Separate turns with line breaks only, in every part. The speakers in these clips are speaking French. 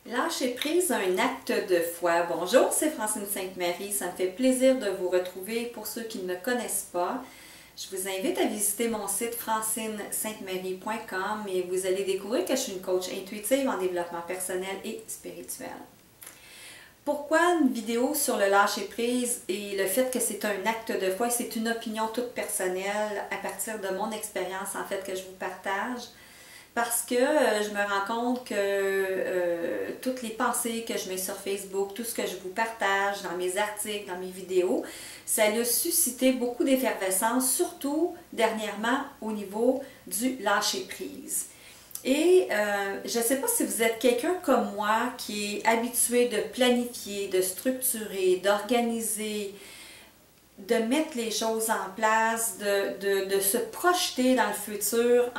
Lâcher prise, un acte de foi. Bonjour, c'est Francine Sainte-Marie. Ça me fait plaisir de vous retrouver. Pour ceux qui ne me connaissent pas, je vous invite à visiter mon site francinesaintemarie.com et vous allez découvrir que je suis une coach intuitive en développement personnel et spirituel. Pourquoi une vidéo sur le lâcher prise et le fait que c'est un acte de foi? C'est une opinion toute personnelle à partir de mon expérience en fait que je vous partage. Parce que je me rends compte que toutes les pensées que je mets sur Facebook, tout ce que je vous partage dans mes articles, dans mes vidéos, ça a suscité beaucoup d'effervescence, surtout dernièrement au niveau du lâcher-prise. Et je ne sais pas si vous êtes quelqu'un comme moi qui est habitué de planifier, de structurer, d'organiser, de mettre les choses en place, de se projeter dans le futur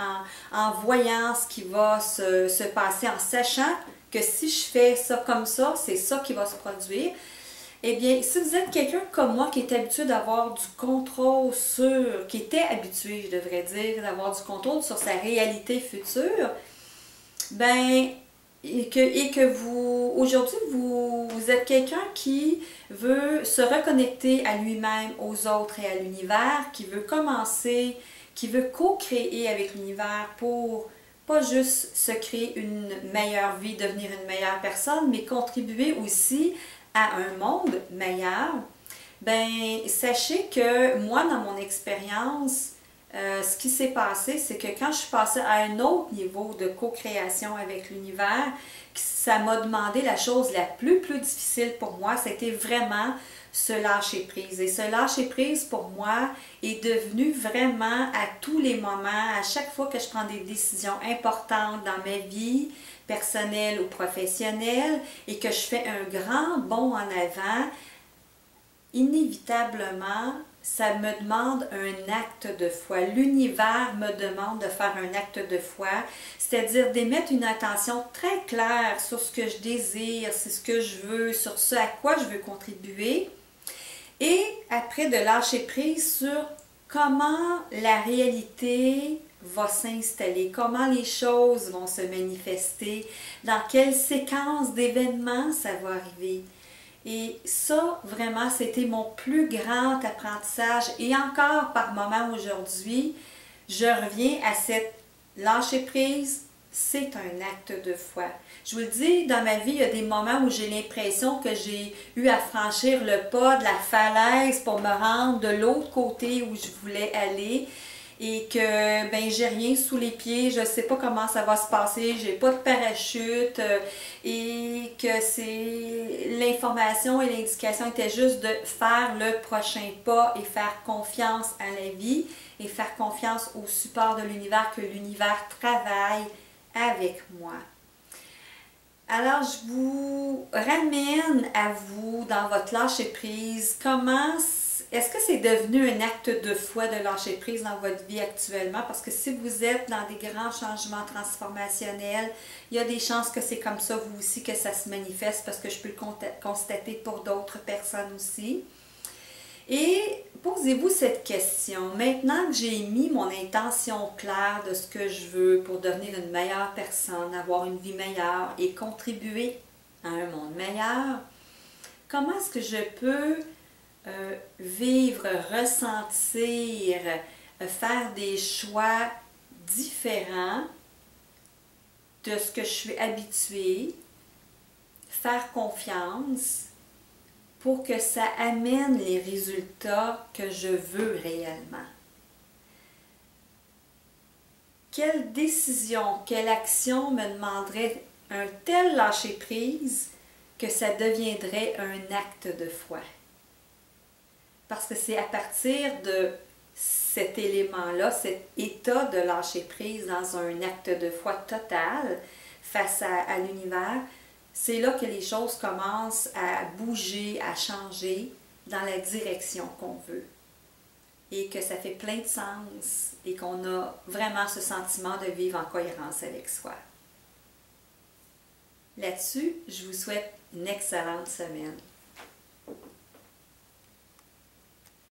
en voyant ce qui va se passer, en sachant que si je fais ça comme ça, c'est ça qui va se produire. Eh bien, si vous êtes quelqu'un comme moi qui est habitué d'avoir du contrôle sur, qui était habitué, je devrais dire, d'avoir du contrôle sur sa réalité future, ben, et que vous, aujourd'hui, vous êtes quelqu'un qui veut se reconnecter à lui-même, aux autres et à l'univers, qui veut commencer, qui veut co-créer avec l'univers pour pas juste se créer une meilleure vie, devenir une meilleure personne, mais contribuer aussi à un monde meilleur, ben sachez que moi, dans mon expérience, ce qui s'est passé, c'est que quand je suis passée à un autre niveau de co-création avec l'univers, ça m'a demandé la chose la plus difficile pour moi, c'était vraiment ce lâcher-prise. Et ce lâcher-prise, pour moi, est devenu vraiment à tous les moments, à chaque fois que je prends des décisions importantes dans ma vie, personnelle ou professionnelle, et que je fais un grand bond en avant, inévitablement, ça me demande un acte de foi. L'univers me demande de faire un acte de foi, c'est-à-dire d'émettre une intention très claire sur ce que je désire, c'est ce que je veux, sur ce à quoi je veux contribuer. Et après de lâcher prise sur comment la réalité va s'installer, comment les choses vont se manifester, dans quelle séquence d'événements ça va arriver. Et ça, vraiment, c'était mon plus grand apprentissage. Et encore par moment aujourd'hui, je reviens à cette lâcher prise, c'est un acte de foi. Je vous le dis, dans ma vie, il y a des moments où j'ai l'impression que j'ai eu à franchir le pas de la falaise pour me rendre de l'autre côté où je voulais aller. Et que ben j'ai rien sous les pieds, je ne sais pas comment ça va se passer, j'ai pas de parachute et que c'est l'information et l'indication était juste de faire le prochain pas et faire confiance à la vie et faire confiance au support de l'univers, que l'univers travaille avec moi. Alors, je vous ramène à vous dans votre lâcher-prise. Est-ce que c'est devenu un acte de foi de lâcher prise dans votre vie actuellement? Parce que si vous êtes dans des grands changements transformationnels, il y a des chances que c'est comme ça, vous aussi, que ça se manifeste, parce que je peux le constater pour d'autres personnes aussi. Et posez-vous cette question. Maintenant que j'ai mis mon intention claire de ce que je veux pour devenir une meilleure personne, avoir une vie meilleure et contribuer à un monde meilleur, comment est-ce que je peux vivre, ressentir, faire des choix différents de ce que je suis habituée, faire confiance pour que ça amène les résultats que je veux réellement. Quelle décision, quelle action me demanderait un tel lâcher-prise que ça deviendrait un acte de foi? Parce que c'est à partir de cet élément-là, cet état de lâcher-prise dans un acte de foi total face à l'univers, c'est là que les choses commencent à bouger, à changer dans la direction qu'on veut. Et que ça fait plein de sens et qu'on a vraiment ce sentiment de vivre en cohérence avec soi. Là-dessus, je vous souhaite une excellente semaine.